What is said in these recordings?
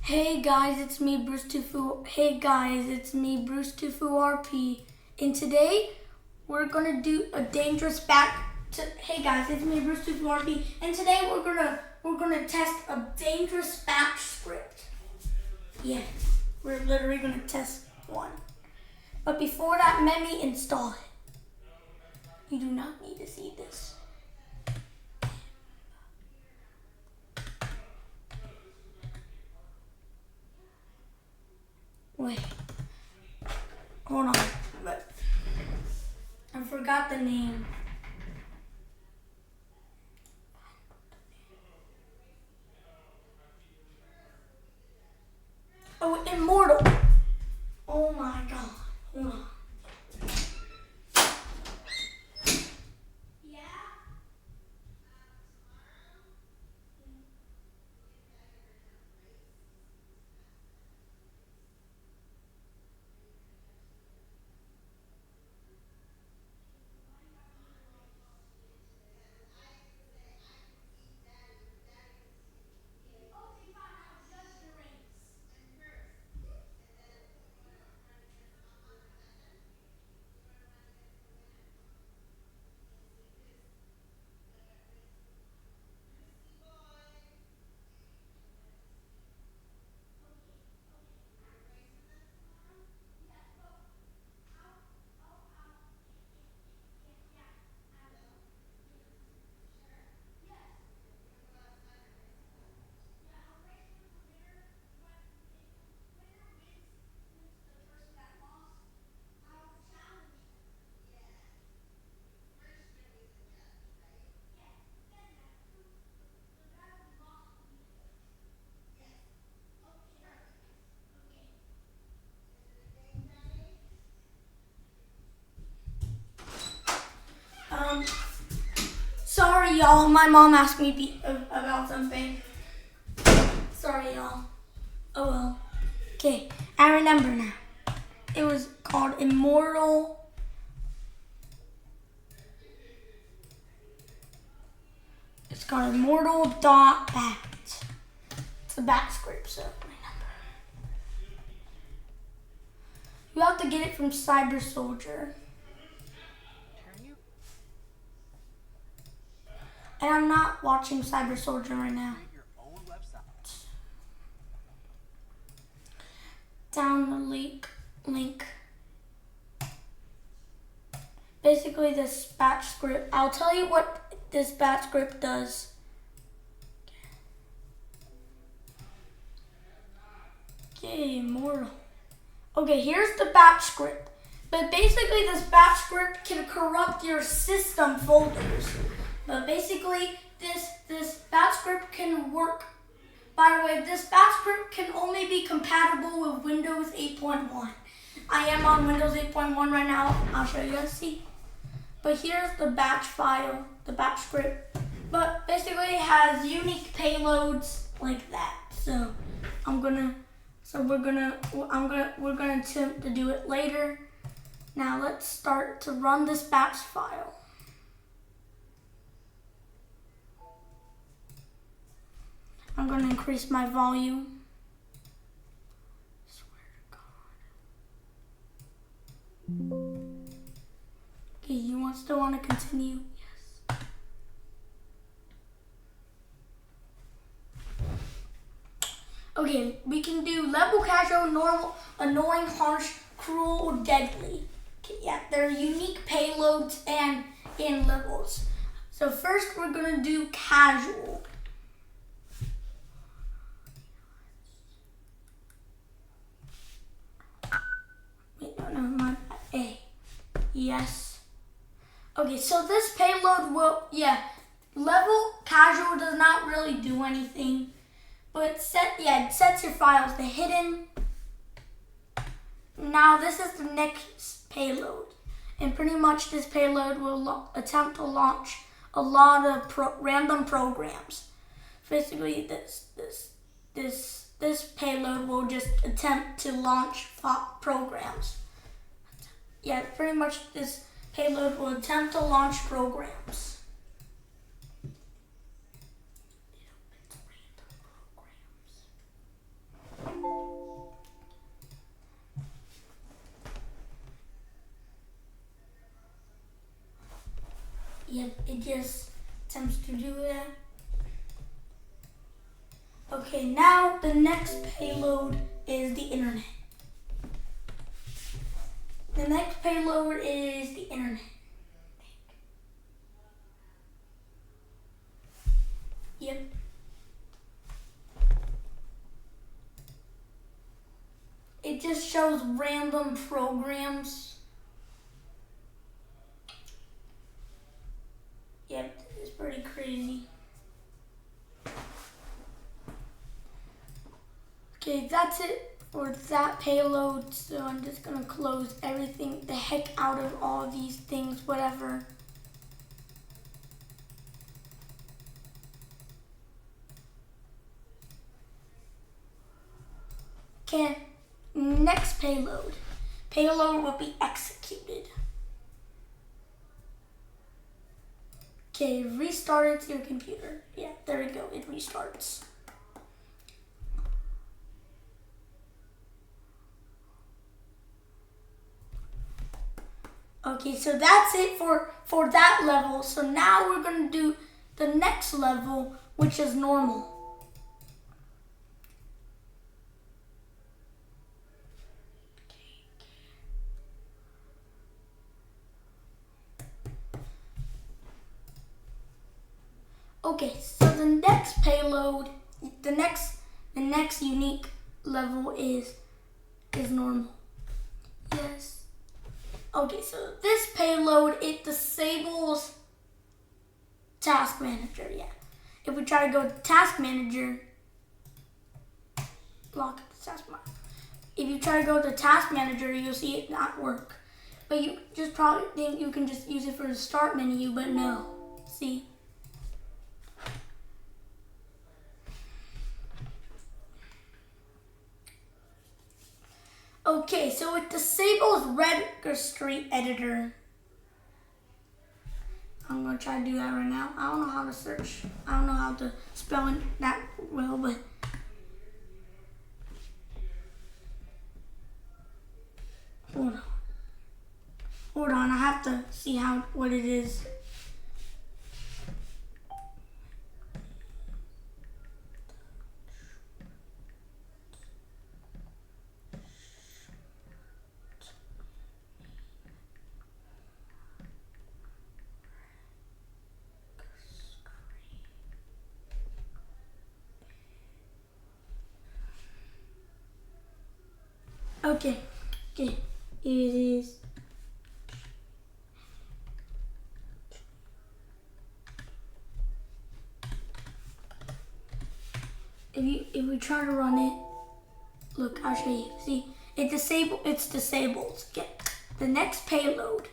Hey guys, it's me, Bruce Tufu RP, and today we're gonna do a dangerous Hey guys, it's me, Bruce Tufu RP, and today we're gonna test a dangerous batch script. Yeah, we're literally gonna test one. But before that, let me install it. You do not need to see this. Wait, hold on, but I forgot the name. Oh, Immortal. Oh my god, hold on. Sorry y'all, my mom asked me about something. Sorry y'all. Oh well. Okay, I remember now. It was called Immortal. It's called Immortal.bat. It's a bat script, so remember. You have to get it from Cyber Soldier. And I'm not watching Cyber Soldier right now. Down the link. Basically this batch script, I'll tell you what this batch script does. Okay, Immortal. Okay, here's the batch script. But basically this batch script can corrupt your system folders. But basically, this batch script can work. By the way, this batch script can only be compatible with Windows 8.1. I am on Windows 8.1 right now. I'll show you guys. See. But here's the batch file, the batch script. But basically, it has unique payloads like that. So we're gonna attempt to do it later. Now let's start to run this batch file. I'm going to increase my volume. Swear to God. Okay, you still want to continue? Yes. Okay, we can do level, casual, normal, annoying, harsh, cruel, or deadly. Okay, yeah, they're unique payloads and in levels. So first we're going to do casual. Yes. Okay, so this payload level casual does not really do anything, but it sets your files to hidden. Now this is the next payload, and pretty much this payload will attempt to launch a lot of random programs. Basically, this payload will just attempt to launch programs. Yeah, pretty much this payload will attempt to launch programs. it just attempts to do that. Okay, now the next payload is the internet. The next payload is the internet. Yep. It just shows random programs. Yep, it's pretty crazy. Okay, that's it for that payload. So I'm just gonna close everything, the heck out of all these things, whatever. Okay, next payload. Payload will be executed. Okay, restart it to your computer. Yeah, there we go, it restarts. Okay, so that's it for that level. So now we're gonna do the next level, which is normal. Okay, so the next payload, the next unique level is normal. Yes. Okay, so this payload, it disables task manager, yeah. If we try to go to task manager, lock the task manager. If you try to go to task manager, you'll see it not work. But you just probably think you can just use it for the start menu, but no. See? Okay, so it disables registry editor. I'm gonna try to do that right now. I don't know how to search. I don't know how to spell it that well, but hold on. I have to see what it is. Okay, it is. If we try to run it, look, I'll show you. See, it's disabled. Okay, the next payload,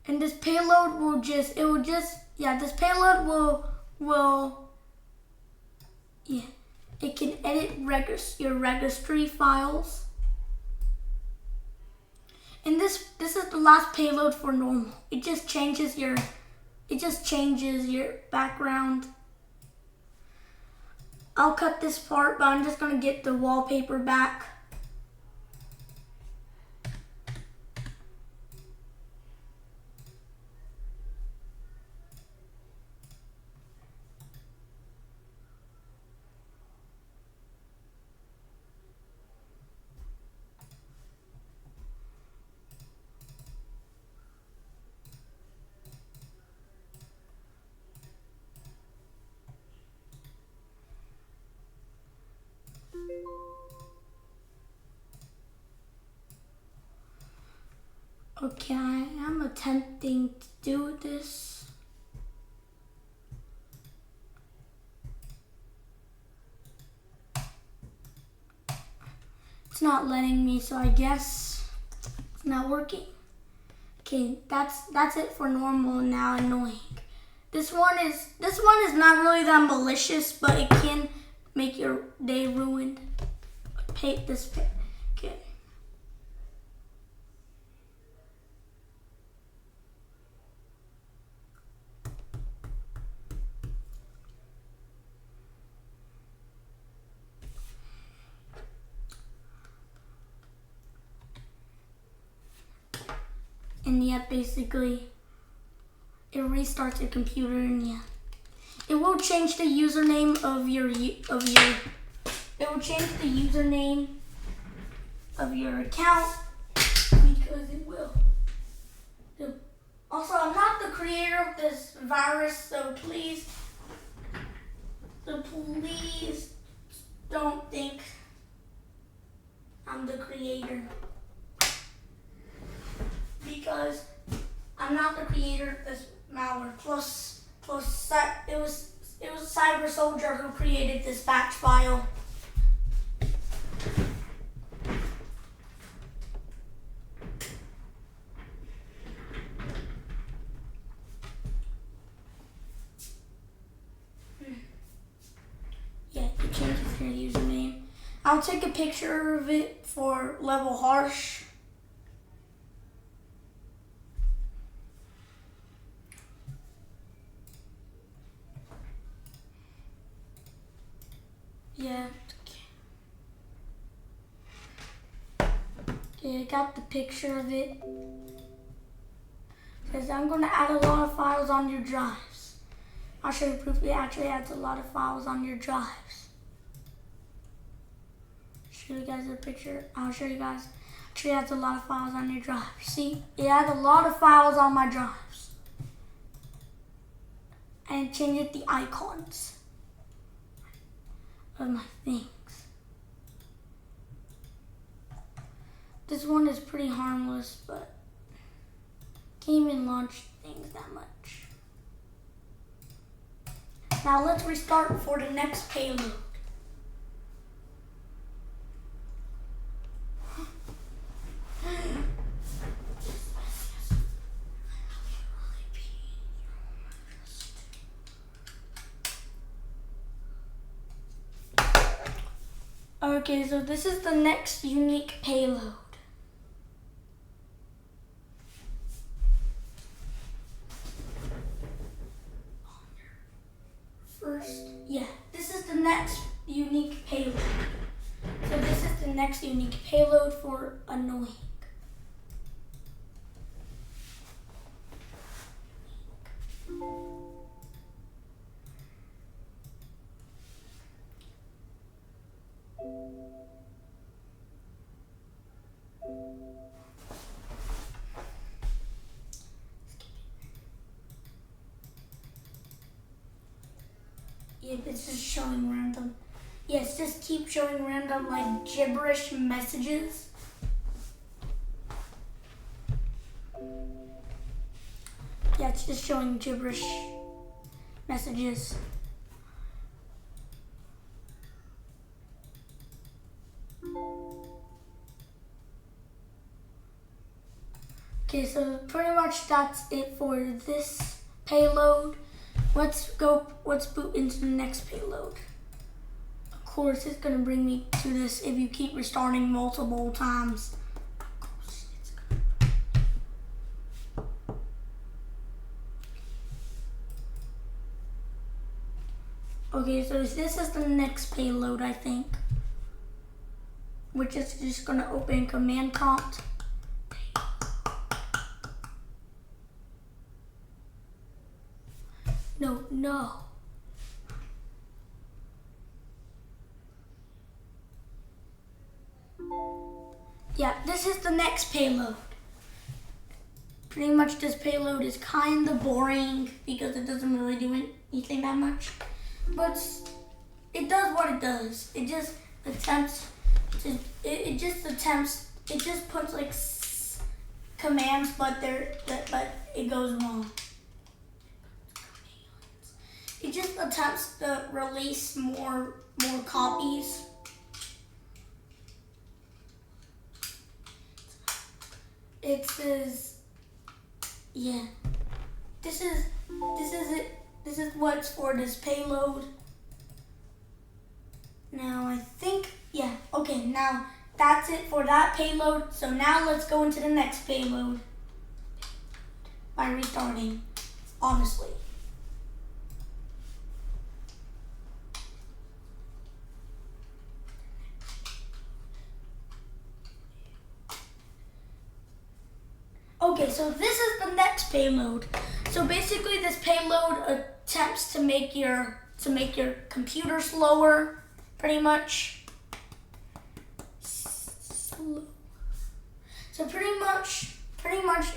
and this payload will this payload will it can edit your registry files. And this is the last payload for normal. It just changes your background. I'll cut this part, but I'm just gonna get the wallpaper back. Okay, I am attempting to do this. It's not letting me, so I guess it's not working. Okay, that's it for normal. Now annoying. This one is not really that malicious, but it can make your day ruined. Okay. And yeah, basically, it restarts your computer, and yeah, it will change the username of your. It will change the username of your account because it will. Also, I'm not the creator of this virus, so please don't think I'm the creator, because I'm not the creator of this malware. Plus, it was Cyber Soldier who created this batch file. Yeah, it changes your username. I'll take a picture of it for level harsh. Yeah. Okay, I got the picture of it. It says I'm going to add a lot of files on your drives. I'll show you proof it actually adds a lot of files on your drives. Show you guys a picture. I'll show you guys. Actually adds a lot of files on your drives. See, it adds a lot of files on my drives. And changes the icons of my things. This one is pretty harmless, but can't even launch things that much. Now let's restart for the next payload. Okay, so this is the next unique payload. This is the next unique payload. So this is the next unique payload for annoying. Yeah, it's just showing random. Yes, just keep showing random like gibberish messages. Yeah, it's just showing gibberish messages. Okay, so pretty much that's it for this payload. Let's boot into the next payload. Of course, it's gonna bring me to this if you keep restarting multiple times. Okay, so this is the next payload, I think, which is just gonna open command prompt. No. Yeah, this is the next payload. Pretty much this payload is kind of boring because it doesn't really do anything that much. But it does what it does. It just attempts to, it just puts like commands, but it goes wrong. It just attempts to release more copies. It says, yeah, this is it. This is what's for this payload. Now I think, yeah, okay, now that's it for that payload. So now let's go into the next payload by restarting, honestly. Okay, so this is the next payload. So basically, this payload attempts to make your computer slower, pretty much. Slow. So pretty much,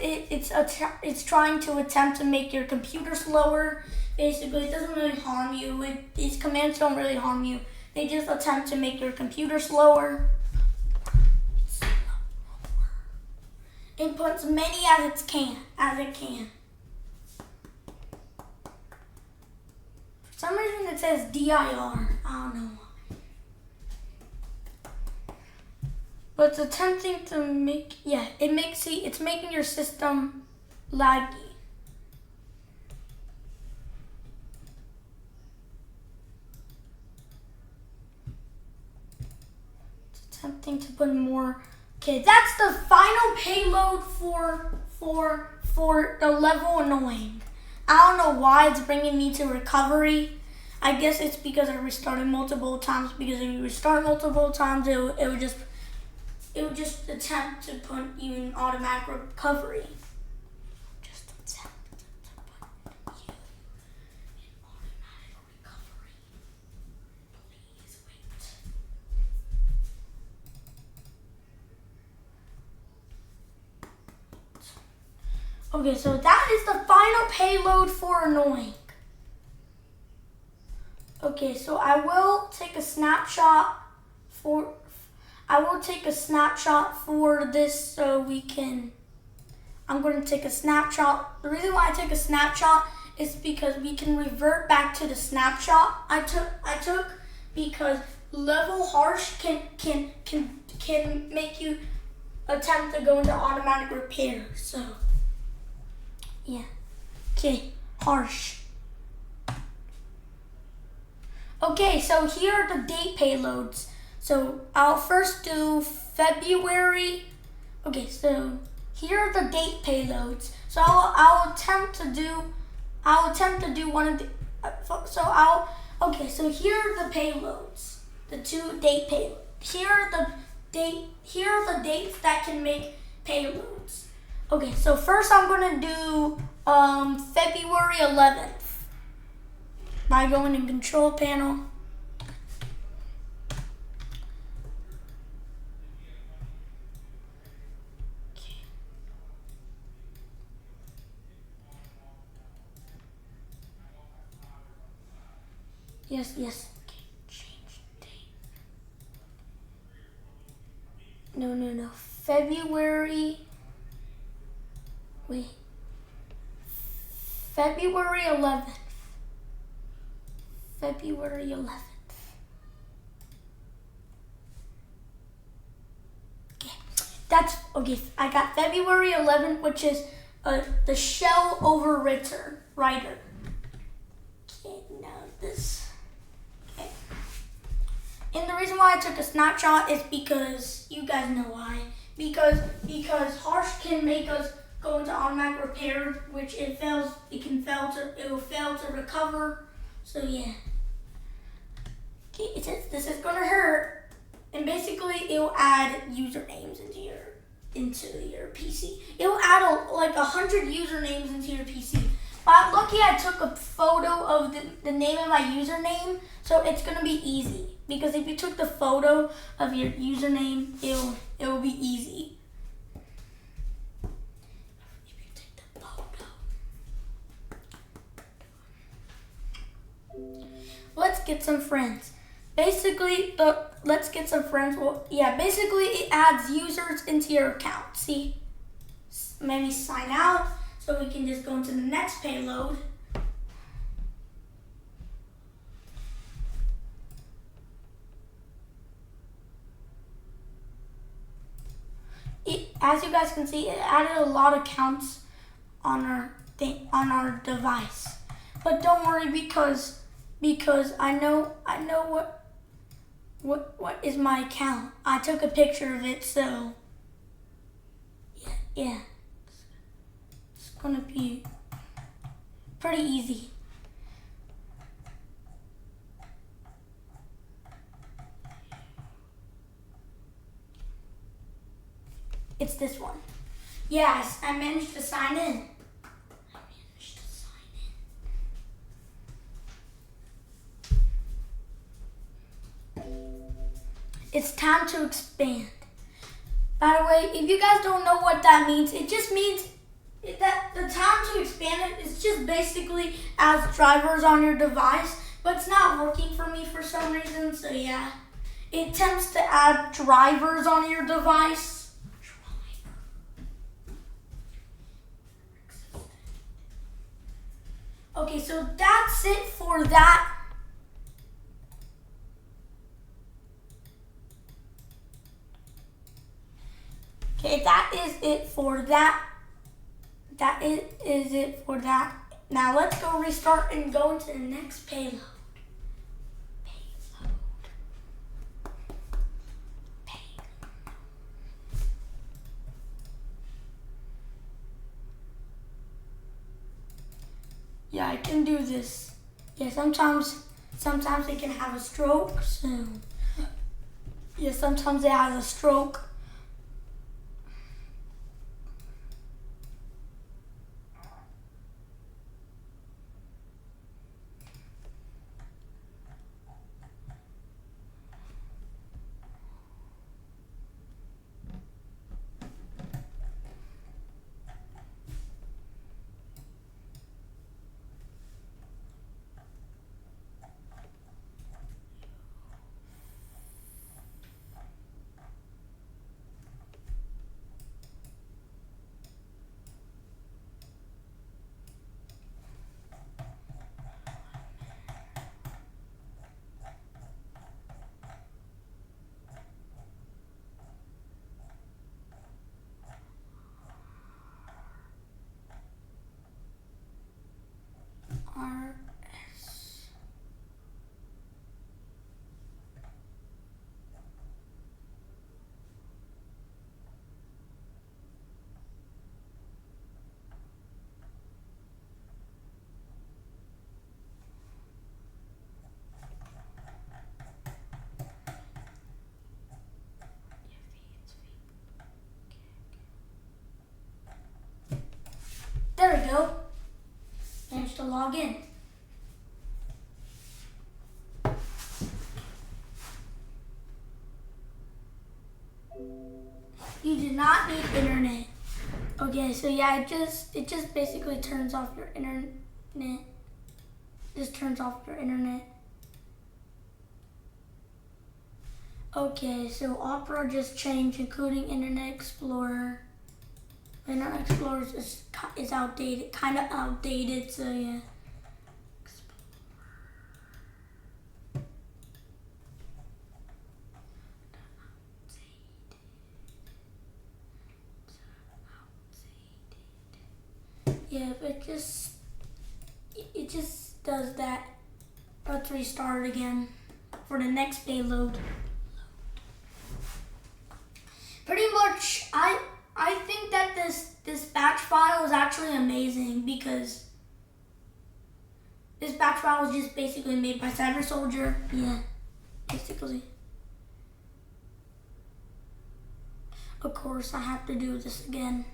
it's trying to attempt to make your computer slower. Basically, it doesn't really harm you. These commands don't really harm you. They just attempt to make your computer slower. Input as many as it can. For some reason it says DIR. I don't know why. But it's attempting to make, it's making your system laggy. It's attempting to put more. Okay, that's the final payload for the level annoying. I don't know why it's bringing me to recovery. I guess it's because I restarted multiple times. Because if you restart multiple times, it would just attempt to put you in automatic recovery. Just attempt to put you in automatic recovery. Please wait. Okay, so that is the final payload for annoying. Okay, so I will take a snapshot for this so we can. I'm going to take a snapshot. The reason why I take a snapshot is because we can revert back to the snapshot I took because level harsh can make you attempt to go into automatic repair. So yeah. Okay, harsh. Okay, so here are the date payloads. So I'll first do February. Okay, so here are the date payloads. So I'll attempt to do one of the. So here are the payloads. The two date payloads. Here are the dates that can make payloads. Okay, so first I'm gonna do February 11th by going in Control Panel. Okay. Yes. Okay, change date. No. February 11th. February 11th. Okay, that's okay. I got February 11th, which is the shell overwriter. Okay, now this. Okay, and the reason why I took a snapshot is because you guys know why. Because harsh can make us go into automatic repair, which it will fail to recover. So yeah. Okay, it says this is gonna hurt, and basically it will add usernames into your PC. It will add like 100 usernames into your PC. But I'm lucky I took a photo of the name of my username, so it's gonna be easy. Because if you took the photo of your username, it will be easy. If you take the photo. Let's get some friends. Basically, let's get some friends. Well, yeah, basically it adds users into your account. See? Maybe sign out so we can just go into the next payload. As you guys can see, it added a lot of counts on our device. But don't worry because I know what is my account. I took a picture of it, so yeah. It's gonna be pretty easy. It's this one. Yes, I managed to sign in. It's time to expand. By the way, if you guys don't know what that means, it just means that the time to expand it is just basically as drivers on your device, but it's not working for me for some reason, so yeah. It attempts to add drivers on your device. Okay, so that's it for that. Okay, that is it for that. That is it for that. Now let's go restart and go into the next payload. Yeah, I can do this. Yeah, sometimes it can have a stroke. So yeah, sometimes it has a stroke. RS. There we go. Managed to log in. You do not need internet. Okay, so yeah, it just basically turns off your internet. Just turns off your internet. Okay, so Opera just changed, including Internet Explorer. Internet Explorer is outdated, kind of outdated, so yeah. Yeah, it just does that. Let's restart again for the next payload. Pretty much, I think that this batch file is actually amazing because this batch file was just basically made by Cyber Soldier. Yeah, basically. Of course, I have to do this again.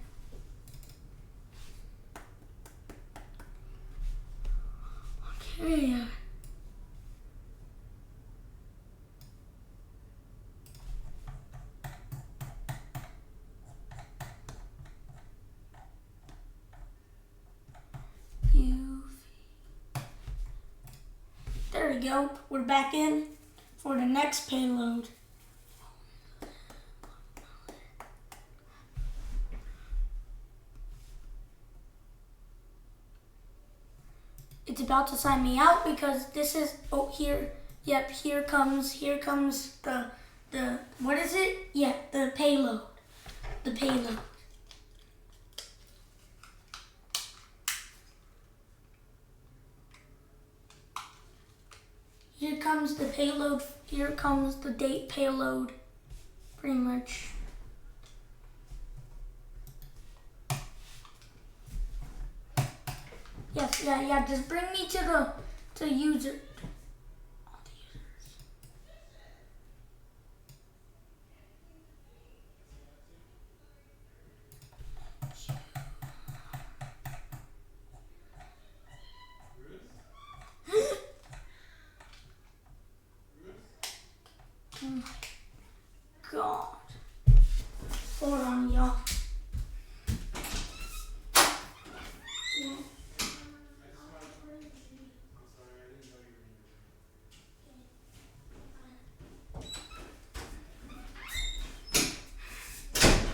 Okay. There we go. We're back in for the next payload. It's about to sign me out because this is, oh, here, yep, here comes the what is it? Yeah, the payload. The payload. Here comes the payload. Here comes the date payload. Pretty much. Yes, yeah. Just bring me to the user. god. Hold on, y'all.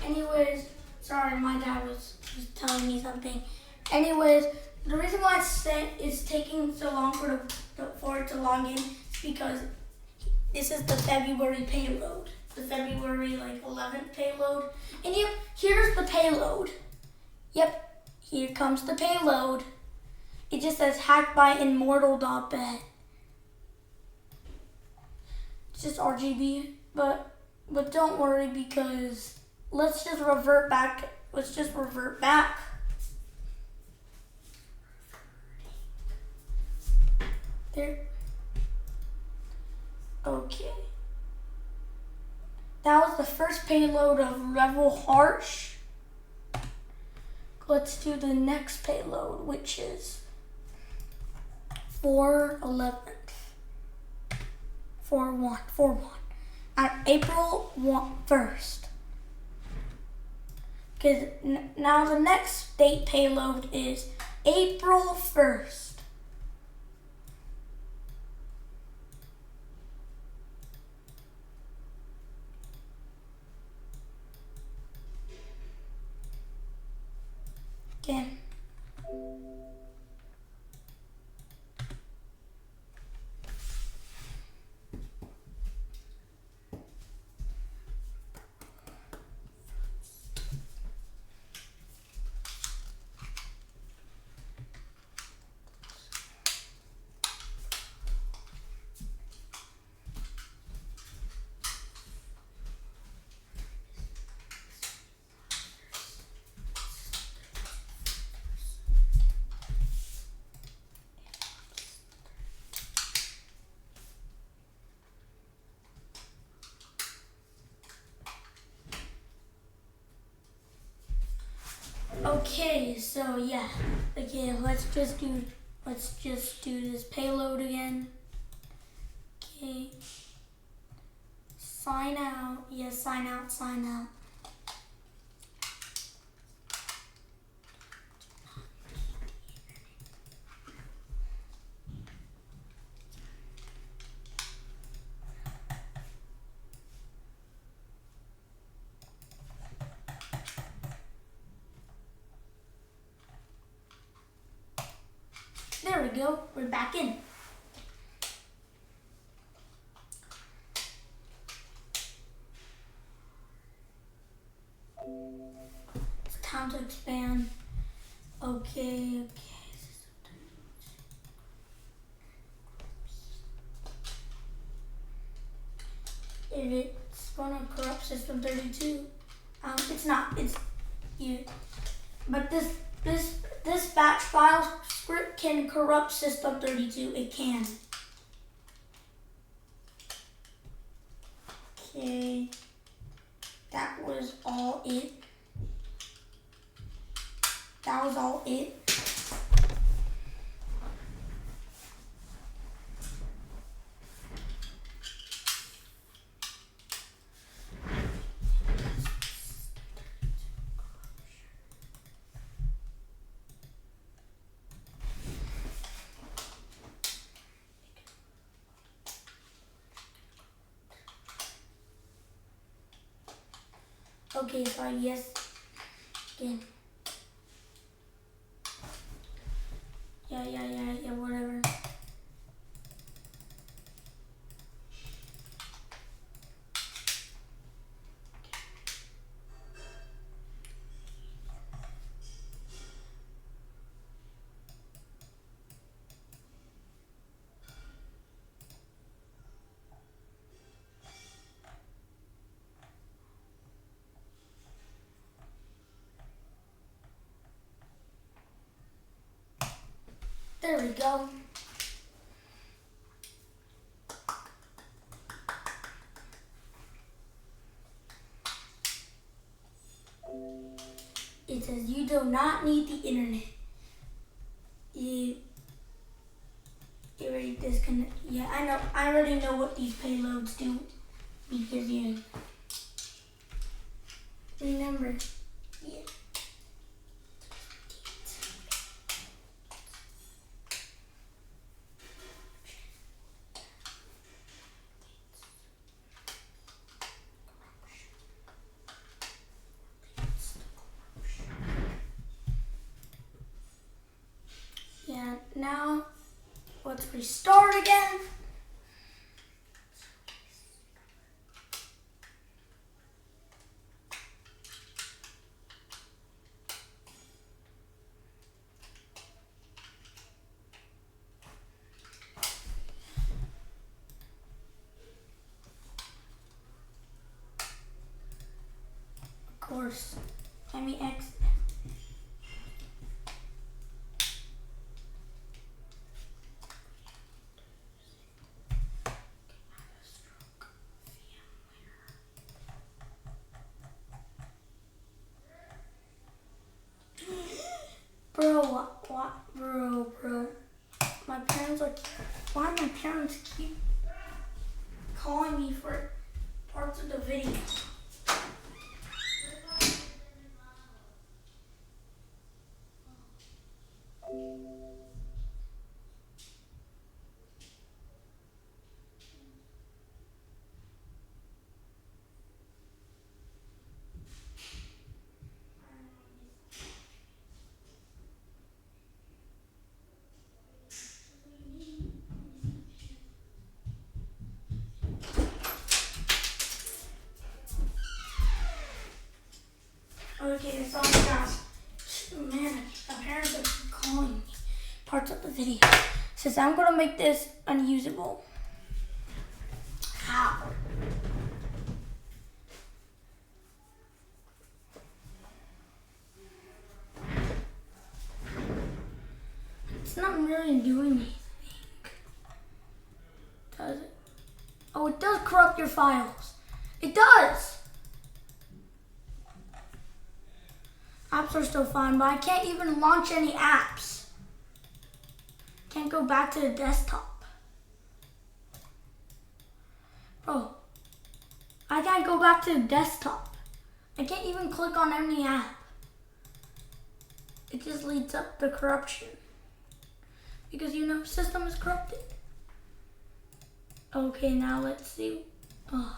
Anyways, sorry, my dad was just telling me something. Anyways, the reason why it's taking so long for it to log in is because this is the February payload. The February 11th payload. And yep, here's the payload. Yep, here comes the payload. It just says hacked by immortal.bet. It's just RGB, but don't worry because let's just revert back. There. Okay. That was the first payload of Revel Harsh. Let's do the next payload, which is 4/11. 4/1. At April 1st. Because now the next date payload is April 1st. Okay. Okay, so yeah. Okay, let's just do this payload again. Okay. Sign out. Yes, sign out. There we go. We're back in. It's time to expand. Okay. If it's gonna corrupt system 32, it's not. It's you. But this batch file script can corrupt system 32. It can. Okay. That was all it. Okay, sorry, yes. Again. Yeah, whatever. There we go. It says you do not need the internet. You already disconnect. Yeah, I know. I already know what these payloads do because remember. Yeah. Yeah, now let's restart again. Of course, let me exit. Bro, what? Bro. My parents are. Why my parents keep calling me for parts of the video? Okay, so guys, man, my parents are calling me parts of the video. Since I'm gonna make this unusable. How? It's not really doing anything. Does it? Oh, it does corrupt your files. It does! Apps are still fine, but I can't even launch any apps. Can't go back to the desktop. Oh, I can't go back to the desktop. I can't even click on any app. It just leads up the corruption. Because system is corrupted. Okay, now let's see. Oh.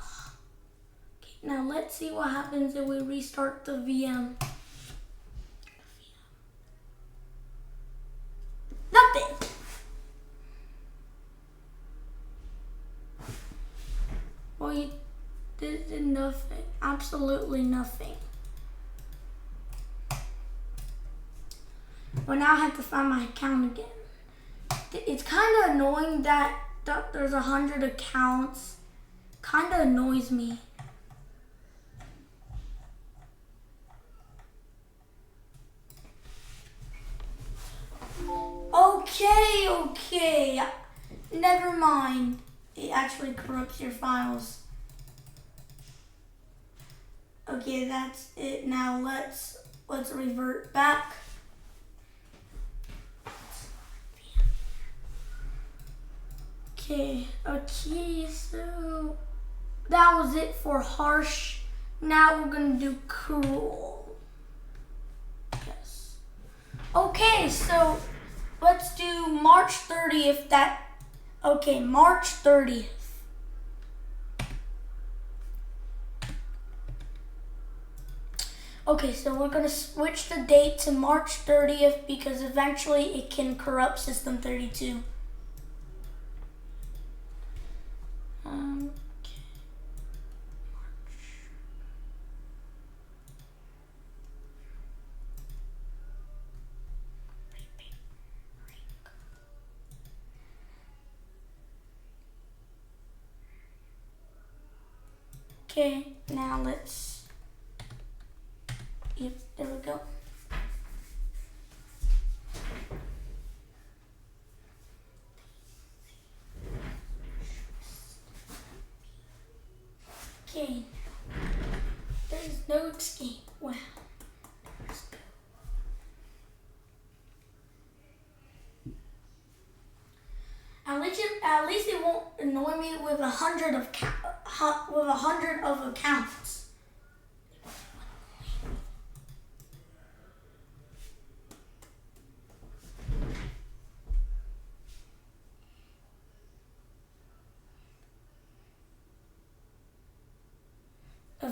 Okay, now let's see what happens if we restart the VM. Nothing. Well, you did nothing. Absolutely nothing. Well, now I have to find my account again. It's kind of annoying that there's 100 accounts. Kind of annoys me. Okay. Never mind. It actually corrupts your files. Okay, that's it. Now let's revert back. Okay, so that was it for harsh. Now we're gonna do cruel. Yes. Okay, so let's do March 30th. Okay, March 30th. Okay, so we're gonna switch the date to March 30th because eventually it can corrupt System 32. Okay, now yep, there we go. Okay, there's no escape. Wow. At least it won't annoy me with 100 of accounts.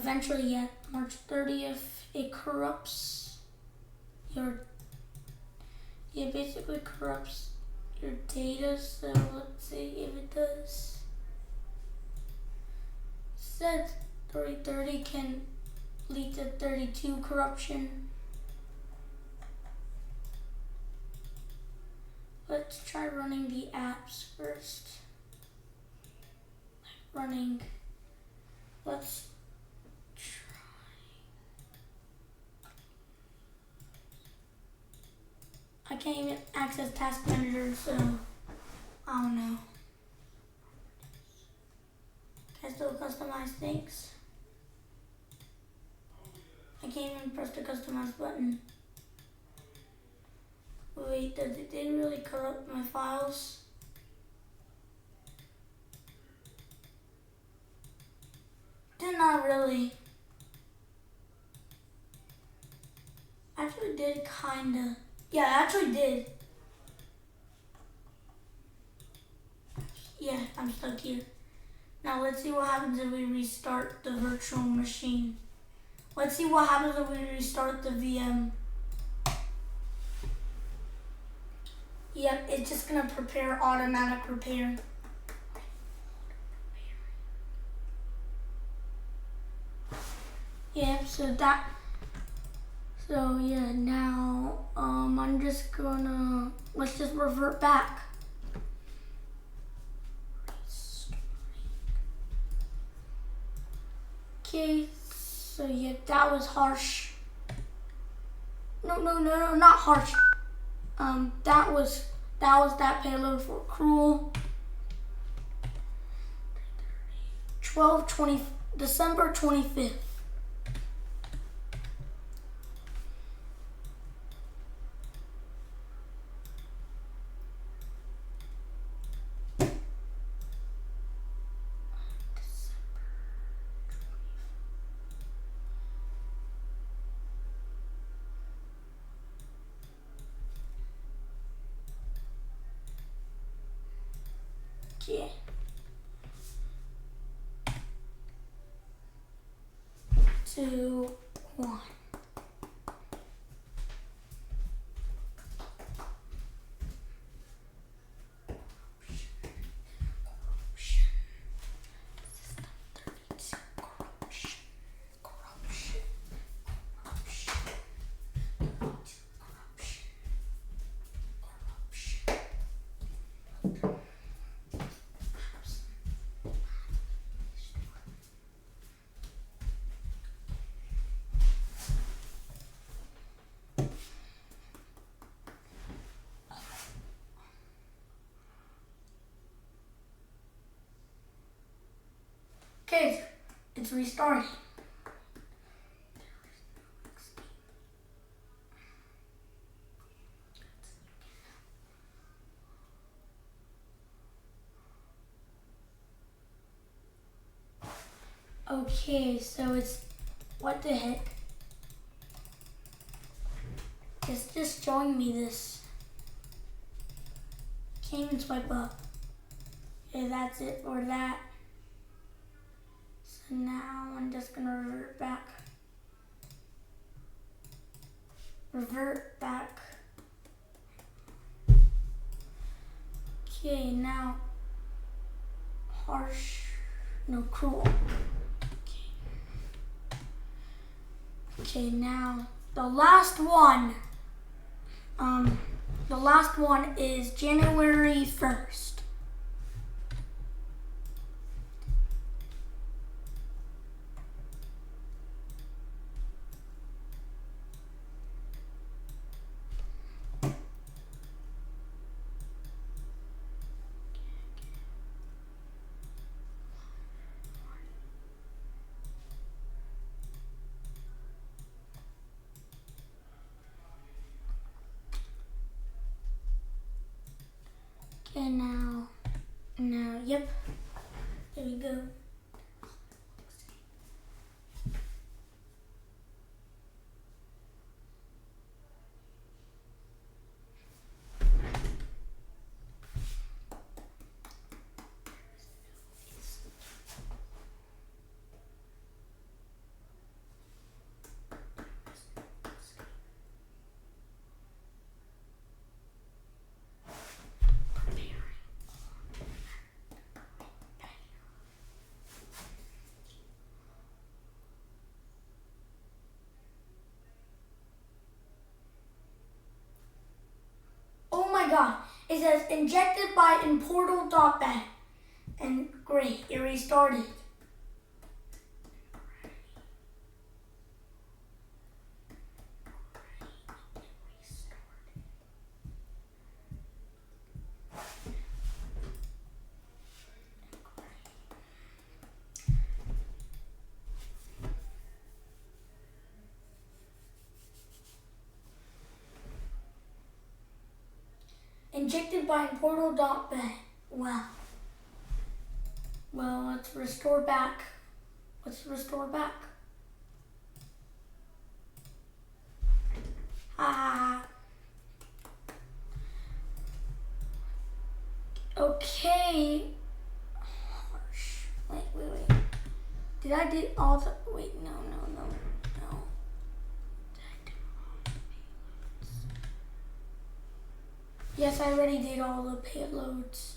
eventually at March 30th, it corrupts it basically corrupts your data. So let's see if it does. Said 3030 can lead to 32 corruption. Let's try running the apps first. Let's try. I can't even access Task Manager, so I don't know. Can I still customize things? I can't even press the customize button. Wait, does it didn't really corrupt my files? Did not really. Actually did kinda. Yeah, it actually did. Yeah, I'm stuck here. Now let's see what happens if we restart the virtual machine. Let's see what happens if we restart the VM. Yep, it's just gonna prepare automatic repair. Yeah, so yeah, now I'm just gonna, let's just revert back. Okay, so yeah, that was harsh. No, not harsh. That was that payload for cruel. December 25th. Yeah. 2, 1. Okay, it's restarting. Okay, so it's, what the heck? It's just showing me this. Can't even swipe up. Okay, that's it for that. So now I'm just gonna revert back. Revert back. Okay, now harsh, no, cruel. Okay, now the last one. The last one is January 1st. Okay, now, yep, there we go. says injected by importal.bat. And great, it restarted. Injected by importal.bat. Wow. Well, let's restore back. Let's restore back. Okay. Wait. Did I do all the, wait, no. Yes, I already did all the payloads.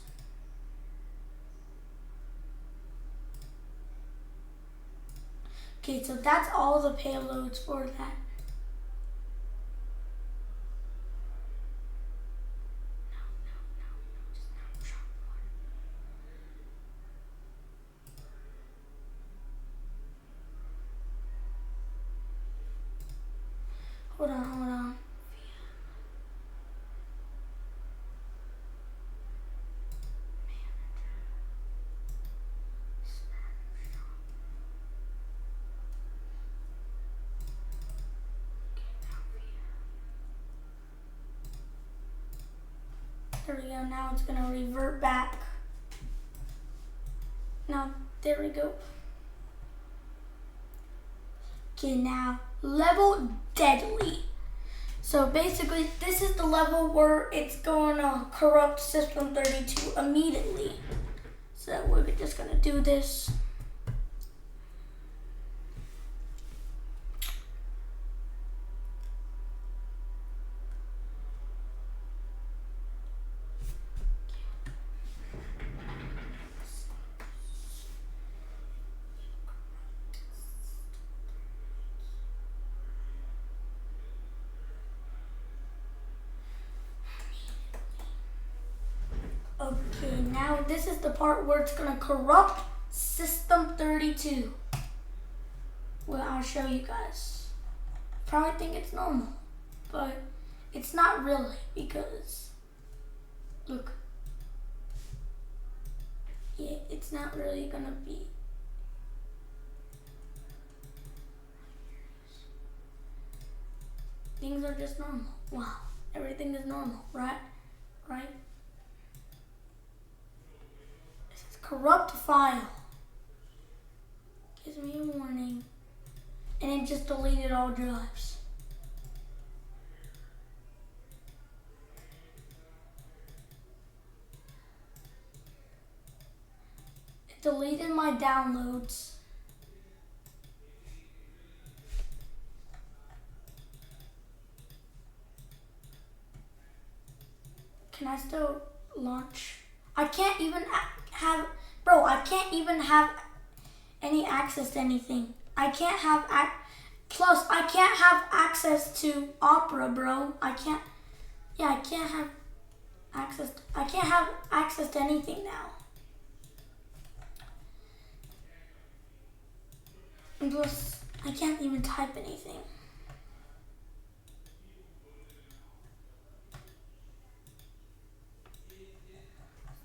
Okay, so that's all the payloads for that. Hold on. There we go, now it's gonna revert back. Now, there we go. Okay, now, level deadly. So basically, this is the level where it's gonna corrupt System 32 immediately. So we're just gonna do this. Okay, now this is the part where it's gonna corrupt System 32. Well, I'll show you guys. Probably think it's normal, but it's not really, because look. Yeah, it's not really gonna be. Things are just normal. Wow, everything is normal, right? Right? This is corrupt file. Gives me a warning. And it just deleted all drives. It deleted my downloads. Can I still launch? I can't even have, bro, I can't even have any access to anything. I can't have, plus I can't have access to Opera, bro. I can't have access to anything now. And plus, I can't even type anything.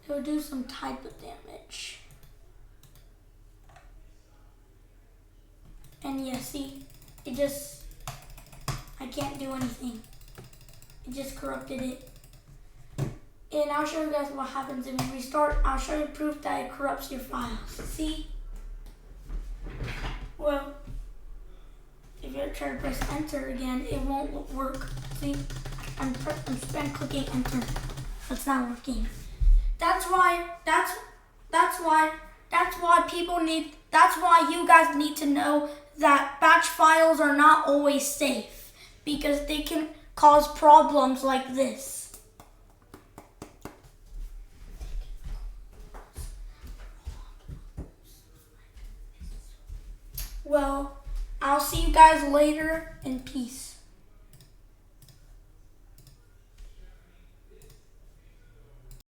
It'll do some type of damage. And yeah, see, I can't do anything. It just corrupted it. And I'll show you guys what happens if we restart. I'll show you proof that it corrupts your files. See? Well, if you try to press enter again, it won't work. See? I'm clicking enter. It's not working. That's why you guys need to know that batch files are not always safe, because they can cause problems like this. Well, I'll see you guys later, and peace.